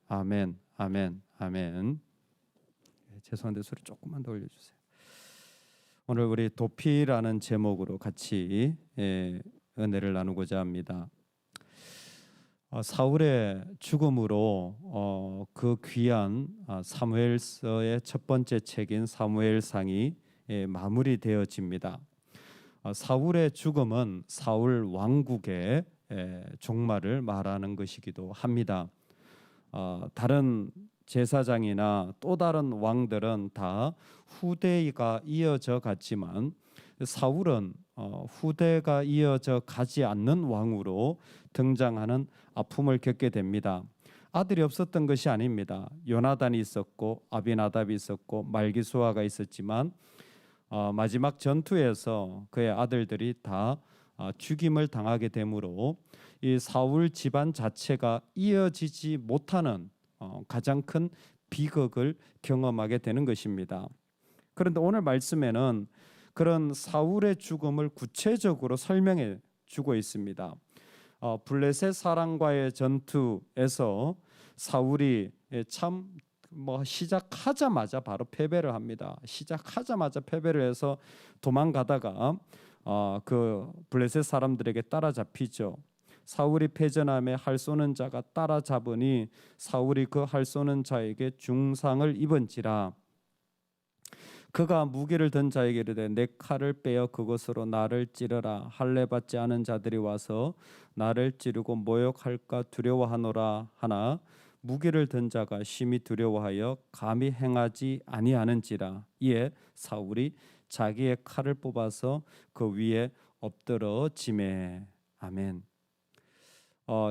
아멘, 아멘, 아멘. 죄송한데 소리 조금만 더 올려주세요. 오늘 우리 도피라는 제목으로 같이 은혜를 나누고자 합니다. 사울의 죽음으로 그 귀한 사무엘서의 첫 번째 책인 사무엘상이 마무리되어집니다. 사울의 죽음은 사울 왕국의 종말을 말하는 것이기도 합니다. 다른 제사장이나 또 다른 왕들은 다 후대가 이어져 갔지만 사울은 후대가 이어져 가지 않는 왕으로 등장하는 아픔을 겪게 됩니다. 아들이 없었던 것이 아닙니다. 요나단이 있었고 아비나답이 있었고 말기수아가 있었지만 마지막 전투에서 그의 아들들이 다 죽임을 당하게 되므로 이 사울 집안 자체가 이어지지 못하는 가장 큰 비극을 경험하게 되는 것입니다. 그런데 오늘 말씀에는 그런 사울의 죽음을 구체적으로 설명해 주고 있습니다. 블레셋 사람과의 전투에서 사울이 참 시작하자마자 바로 패배를 합니다. 시작하자마자 패배를 해서 도망가다가 그 블레셋 사람들에게 따라잡히죠. 사울이 패전함에 활 쏘는 자가 따라잡으니 사울이 그 활 쏘는 자에게 중상을 입은지라. 그가 무기를 든 자에게 이르되 내 칼을 빼어 그것으로 나를 찌르라. 할례 받지 않은 자들이 와서 나를 찌르고 모욕할까 두려워하노라 하나 무기를 든 자가 심히 두려워하여 감히 행하지 아니하는지라. 이에 사울이 자기의 칼을 뽑아서 그 위에 엎드러지매. 아멘.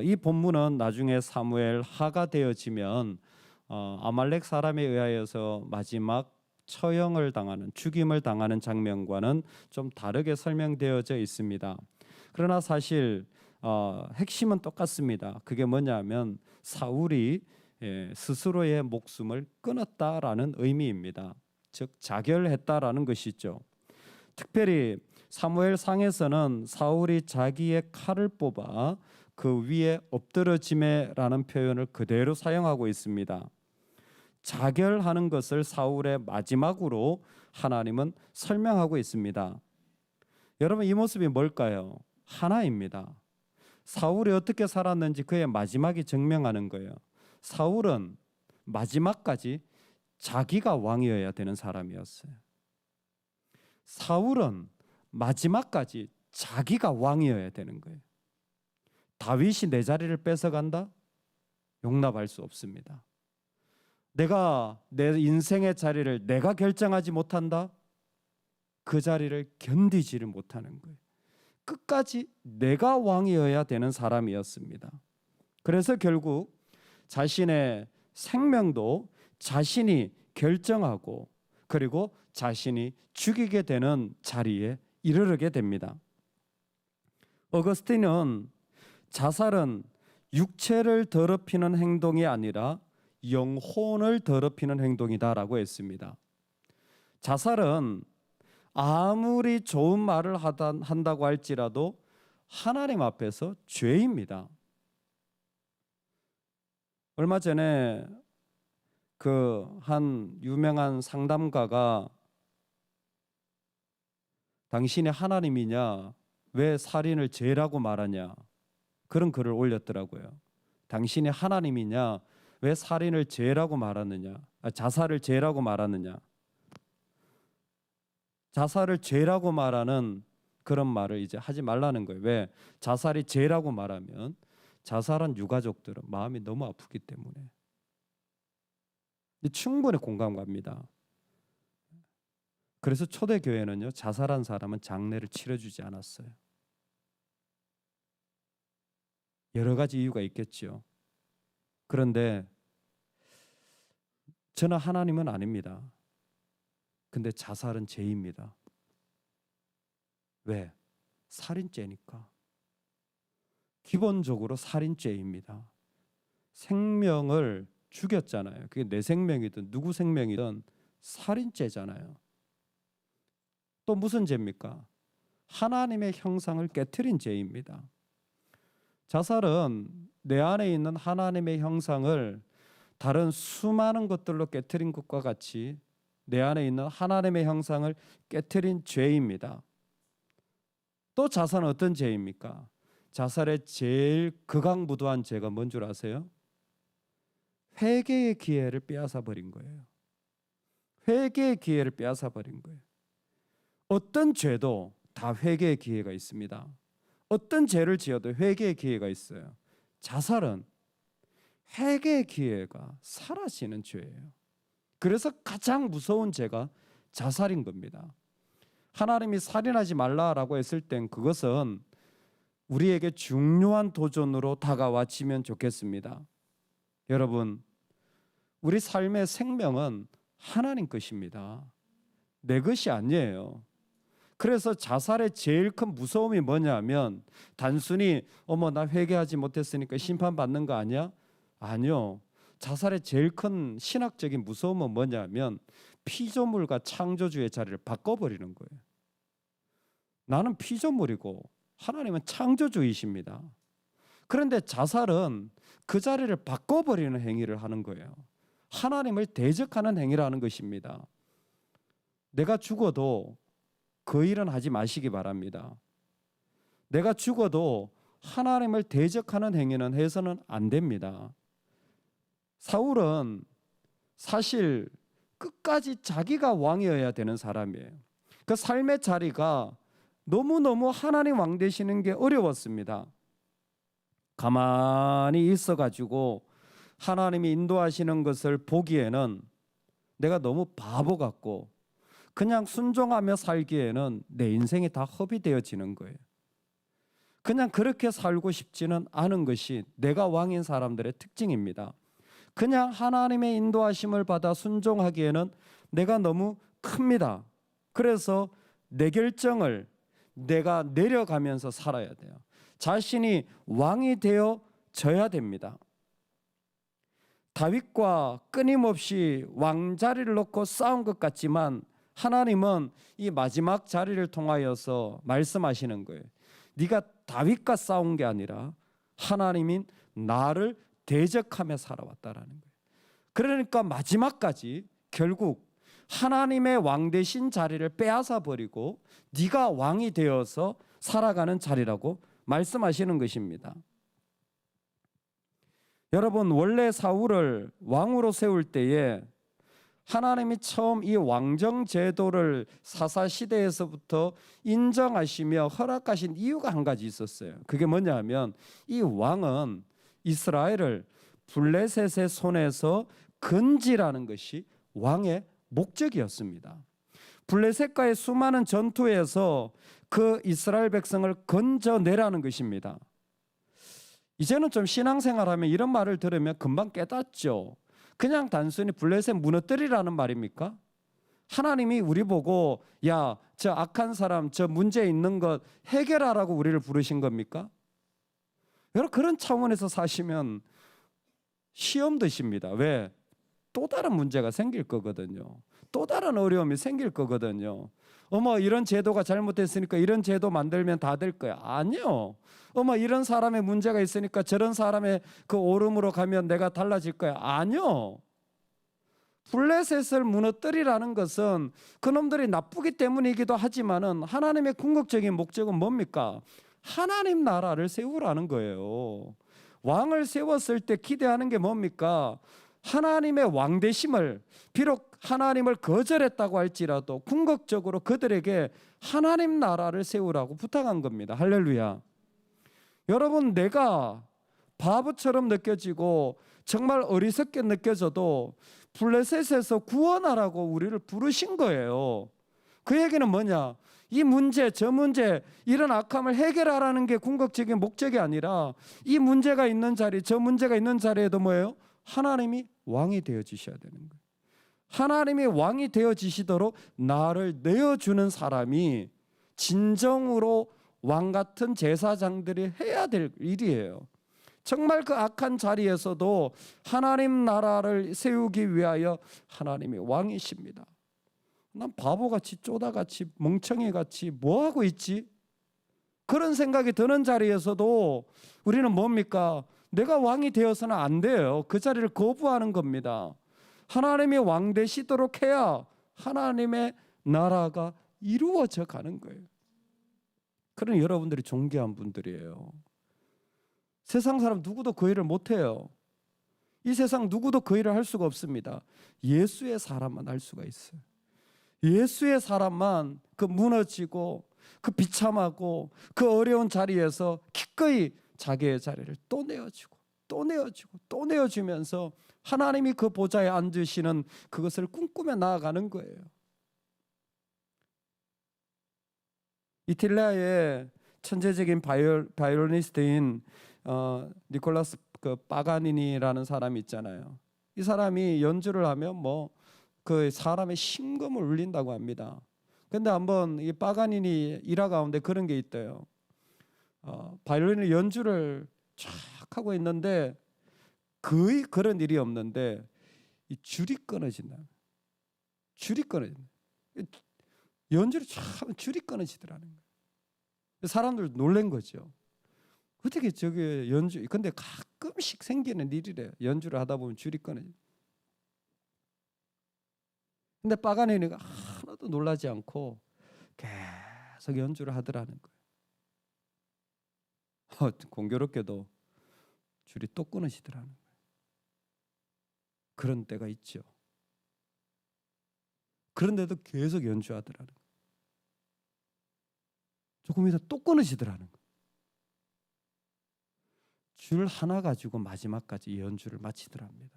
이 본문은 나중에 사무엘 하가 되어지면 아말렉 사람에 의하여서 마지막 처형을 당하는, 죽임을 당하는 장면과는 좀 다르게 설명되어져 있습니다. 그러나 사실 핵심은 똑같습니다. 그게 뭐냐면 사울이 스스로의 목숨을 끊었다라는 의미입니다. 즉 자결했다라는 것이죠. 특별히 사무엘상에서는 사울이 자기의 칼을 뽑아 그 위에 엎드러짐에라는 표현을 그대로 사용하고 있습니다. 자결하는 것을 사울의 마지막으로 하나님은 설명하고 있습니다. 여러분, 이 모습이 뭘까요? 하나입니다. 사울이 어떻게 살았는지 그의 마지막이 증명하는 거예요. 사울은 마지막까지 자기가 왕이어야 되는 사람이었어요. 사울은 마지막까지 자기가 왕이어야 되는 거예요. 다윗이 내 자리를 뺏어간다? 용납할 수 없습니다. 내가 내 인생의 자리를 내가 결정하지 못한다? 그 자리를 견디지를 못하는 거예요. 끝까지 내가 왕이어야 되는 사람이었습니다. 그래서 결국 자신의 생명도 자신이 결정하고 그리고 자신이 죽이게 되는 자리에 이르게 됩니다. 어거스틴은 자살은 육체를 더럽히는 행동이 아니라 영혼을 더럽히는 행동이다라고 했습니다. 자살은 아무리 좋은 말을 한다고 할지라도 하나님 앞에서 죄입니다. 얼마 전에 그 한 유명한 상담가가 당신이 하나님이냐? 왜 살인을 죄라고 말하냐? 그런 글을 올렸더라고요. 당신이 하나님이냐? 왜 살인을 죄라고 말하느냐? 자살을 죄라고 말하느냐? 자살을 죄라고 말하는 그런 말을 이제 하지 말라는 거예요. 왜? 자살이 죄라고 말하면 자살한 유가족들은 마음이 너무 아프기 때문에. 충분히 공감 갑니다. 그래서 초대교회는요, 자살한 사람은 장례를 치러주지 않았어요. 여러 가지 이유가 있겠죠. 그런데 저는 하나님은 아닙니다. 근데 자살은 죄입니다. 왜? 살인죄니까. 기본적으로 살인죄입니다. 생명을 죽였잖아요. 그게 내 생명이든 누구 생명이든 살인죄잖아요. 또 무슨 죄입니까? 하나님의 형상을 깨트린 죄입니다. 자살은 내 안에 있는 하나님의 형상을 다른 수많은 것들로 깨트린 것과 같이 내 안에 있는 하나님의 형상을 깨트린 죄입니다. 또 자살은 어떤 죄입니까? 자살의 제일 극악무도한 죄가 뭔 줄 아세요? 회개의 기회를 빼앗아 버린 거예요. 회개의 기회를 빼앗아 버린 거예요. 어떤 죄도 다 회개의 기회가 있습니다. 어떤 죄를 지어도 회개의 기회가 있어요. 자살은 회개의 기회가 사라지는 죄예요. 그래서 가장 무서운 죄가 자살인 겁니다. 하나님이 살인하지 말라라고 했을 땐 그것은 우리에게 중요한 도전으로 다가와지면 좋겠습니다. 여러분, 우리 삶의 생명은 하나님 것입니다. 내 것이 아니에요. 그래서 자살의 제일 큰 무서움이 뭐냐면 단순히 나 회개하지 못했으니까 심판받는 거 아니야? 아니요. 자살의 제일 큰 신학적인 무서움은 뭐냐면 피조물과 창조주의 자리를 바꿔버리는 거예요. 나는 피조물이고 하나님은 창조주이십니다. 그런데 자살은 그 자리를 바꿔버리는 행위를 하는 거예요. 하나님을 대적하는 행위를 하는 것입니다. 내가 죽어도 그 일은 하지 마시기 바랍니다. 내가 죽어도 하나님을 대적하는 행위는 해서는 안 됩니다. 사울은 사실 끝까지 자기가 왕이어야 되는 사람이에요. 그 삶의 자리가 너무너무 하나님 왕 되시는 게 어려웠습니다. 가만히 있어가지고 하나님이 인도하시는 것을 보기에는 내가 너무 바보 같고 그냥 순종하며 살기에는 내 인생이 다 허비되어지는 거예요. 그냥 그렇게 살고 싶지는 않은 것이 내가 왕인 사람들의 특징입니다. 그냥 하나님의 인도하심을 받아 순종하기에는 내가 너무 큽니다. 그래서 내 결정을 내가 내려가면서 살아야 돼요. 자신이 왕이 되어져야 됩니다. 다윗과 끊임없이 왕자리를 놓고 싸운 것 같지만 하나님은 이 마지막 자리를 통하여서 말씀하시는 거예요. 네가 다윗과 싸운 게 아니라 하나님인 나를 대적하며 살아왔다라는 거예요. 그러니까 마지막까지 결국 하나님의 왕 되신 자리를 빼앗아 버리고 네가 왕이 되어서 살아가는 자리라고 말씀하시는 것입니다. 여러분, 원래 사울을 왕으로 세울 때에 하나님이 처음 이 왕정 제도를 사사시대에서부터 인정하시며 허락하신 이유가 한 가지 있었어요. 그게 뭐냐면 이 왕은 이스라엘을 블레셋의 손에서 건지라는 것이 왕의 목적이었습니다. 블레셋과의 수많은 전투에서 그 이스라엘 백성을 건져내라는 것입니다. 이제는 좀 신앙생활하면 이런 말을 들으면 금방 깨닫죠. 그냥 단순히 블레셋 무너뜨리라는 말입니까? 하나님이 우리 보고 야, 저 악한 사람, 저 문제 있는 것 해결하라고 우리를 부르신 겁니까? 여러분, 그런 차원에서 사시면 시험 드십니다. 왜? 또 다른 문제가 생길 거거든요. 또 다른 어려움이 생길 거거든요. 이런 제도가 잘못됐으니까 이런 제도 만들면 다 될 거야. 아니요. 이런 사람의 문제가 있으니까 저런 사람의 그 오름으로 가면 내가 달라질 거야. 아니요. 블레셋을 무너뜨리라는 것은 그놈들이 나쁘기 때문이기도 하지만은 하나님의 궁극적인 목적은 뭡니까? 하나님 나라를 세우라는 거예요. 왕을 세웠을 때 기대하는 게 뭡니까? 하나님의 왕되심을, 비록 하나님을 거절했다고 할지라도 궁극적으로 그들에게 하나님 나라를 세우라고 부탁한 겁니다. 할렐루야. 여러분, 내가 바보처럼 느껴지고 정말 어리석게 느껴져도 블레셋에서 구원하라고 우리를 부르신 거예요. 그 얘기는 뭐냐? 이 문제, 저 문제, 이런 악함을 해결하라는 게 궁극적인 목적이 아니라 이 문제가 있는 자리, 저 문제가 있는 자리에도 뭐예요? 하나님이 왕이 되어지셔야 되는 거예요. 하나님이 왕이 되어지시도록 나를 내어주는 사람이 진정으로 왕 같은 제사장들이 해야 될 일이에요. 정말 그 악한 자리에서도 하나님 나라를 세우기 위하여 하나님이 왕이십니다. 난 바보같이 쪼다같이 멍청이같이 뭐하고 있지? 그런 생각이 드는 자리에서도 우리는 뭡니까? 내가 왕이 되어서는 안 돼요. 그 자리를 거부하는 겁니다. 하나님이 왕 되시도록 해야 하나님의 나라가 이루어져 가는 거예요. 그런 여러분들이 존귀한 분들이에요. 세상 사람 누구도 그 일을 못해요. 이 세상 누구도 그 일을 할 수가 없습니다. 예수의 사람만 할 수가 있어요. 예수의 사람만 그 무너지고 그 비참하고 그 어려운 자리에서 기꺼이 자기의 자리를 또 내어주고 또 내어주고 또 내어주면서 하나님이 그 보좌에 앉으시는 그것을 꿈꾸며 나아가는 거예요. 이탈리아의 천재적인 바이올리니스트인 니콜라스 파가니니라는 사람이 있잖아요. 이 사람이 연주를 하면 그 사람의 심금을 울린다고 합니다. 근데 한번 이 파가니니 일화 가운데 그런 게 있대요. 바이올린 연주를 쫙 하고 있는데 거의 그런 일이 없는데 이 줄이 끊어진다. 줄이 끊어진다. 연주를 쫙 하면 줄이 끊어지더라는 거예요. 사람들 놀란 거죠. 어떻게 저게 연주? 근데 가끔씩 생기는 일이래요. 연주를 하다 보면 줄이 끊어져. 근데 파가니니가 하나도 놀라지 않고 계속 연주를 하더라는 거예요. 공교롭게도 줄이 또 끊어지더라는 거예요. 그런 때가 있죠. 그런데도 계속 연주하더라는 거예요. 조금 있다 또 끊어지더라는 거예요. 줄 하나 가지고 마지막까지 연주를 마치더랍니다.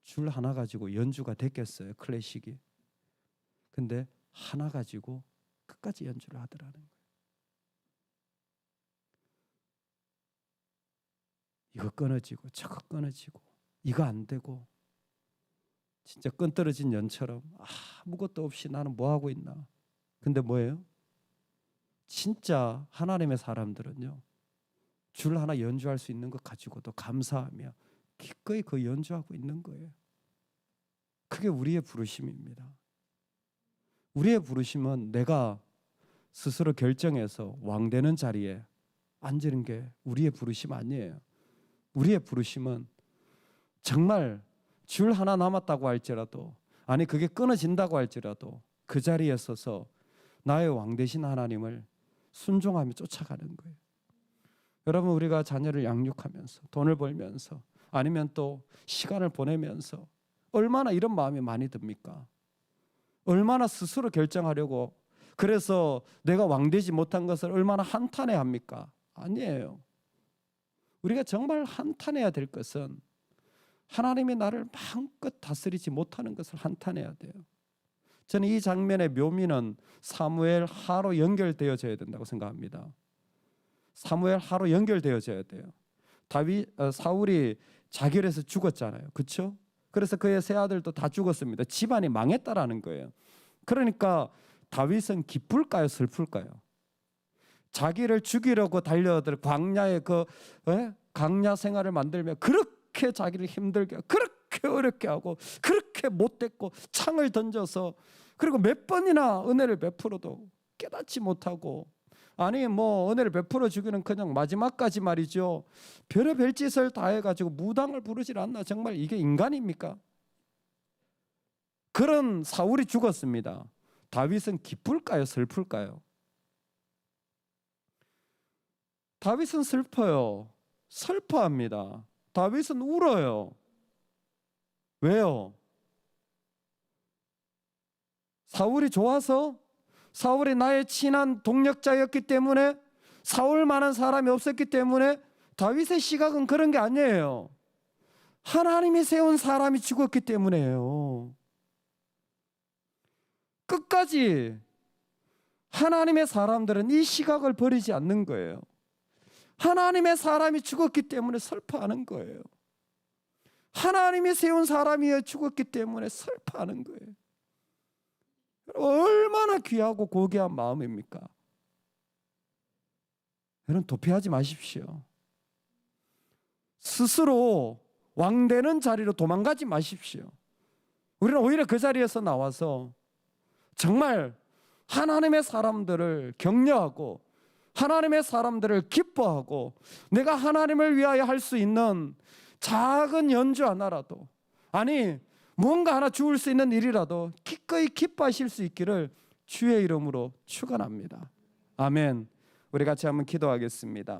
줄 하나 가지고 연주가 됐겠어요, 클래식이. 근데 하나 가지고 끝까지 연주를 하더라는 거예요. 이거 끊어지고 저거 끊어지고 이거 안 되고 진짜 끈 떨어진 연처럼 아무것도 없이 나는 뭐 하고 있나. 근데 뭐예요? 진짜 하나님의 사람들은요, 줄 하나 연주할 수 있는 것 가지고도 감사하며 기꺼이 그 연주하고 있는 거예요. 그게 우리의 부르심입니다. 우리의 부르심은 내가 스스로 결정해서 왕 되는 자리에 앉는 게 우리의 부르심 아니에요. 우리의 부르심은 정말 줄 하나 남았다고 할지라도, 아니 그게 끊어진다고 할지라도 그 자리에 서서 나의 왕 되신 하나님을 순종하며 쫓아가는 거예요. 여러분, 우리가 자녀를 양육하면서 돈을 벌면서 아니면 또 시간을 보내면서 얼마나 이런 마음이 많이 듭니까? 얼마나 스스로 결정하려고, 그래서 내가 왕되지 못한 것을 얼마나 한탄해합니까? 아니에요. 우리가 정말 한탄해야 될 것은 하나님이 나를 마음껏 다스리지 못하는 것을 한탄해야 돼요. 저는 이 장면의 묘미는 사무엘 하로 연결되어져야 된다고 생각합니다. 사무엘 하로 연결되어져야 돼요. 사울이 자결해서 죽었잖아요. 그렇죠? 그래서 그의 세 아들도 다 죽었습니다. 집안이 망했다라는 거예요. 그러니까 다윗은 기쁠까요, 슬플까요? 자기를 죽이려고 달려들 광야의 강야 생활을 만들며 그렇게 자기를 힘들게 하고, 그렇게 어렵게 하고, 그렇게 못됐고 창을 던져서, 그리고 몇 번이나 은혜를 베풀어도 깨닫지 못하고, 아니 은혜를 베풀어 주기는 그냥 마지막까지 말이죠, 별의별 짓을 다 해가지고 무당을 부르질 않나. 정말 이게 인간입니까? 그런 사울이 죽었습니다. 다윗은 기쁠까요, 슬플까요? 다윗은 슬퍼요. 슬퍼합니다. 다윗은 울어요. 왜요? 사울이 좋아서? 사울이 나의 친한 동력자였기 때문에? 사울만한 사람이 없었기 때문에? 다윗의 시각은 그런 게 아니에요. 하나님이 세운 사람이 죽었기 때문에요. 끝까지 하나님의 사람들은 이 시각을 버리지 않는 거예요. 하나님의 사람이 죽었기 때문에 슬퍼하는 거예요. 하나님이 세운 사람이 죽었기 때문에 슬퍼하는 거예요. 얼마나 귀하고 고귀한 마음입니까? 여러분, 도피하지 마십시오. 스스로 왕되는 자리로 도망가지 마십시오. 우리는 오히려 그 자리에서 나와서 정말 하나님의 사람들을 격려하고 하나님의 사람들을 기뻐하고 내가 하나님을 위하여 할 수 있는 작은 연주 하나라도, 아니 뭔가 하나 주울 수 있는 일이라도 기꺼이 기뻐하실 수 있기를 주의 이름으로 축원합니다. 아멘. 우리 같이 한번 기도하겠습니다.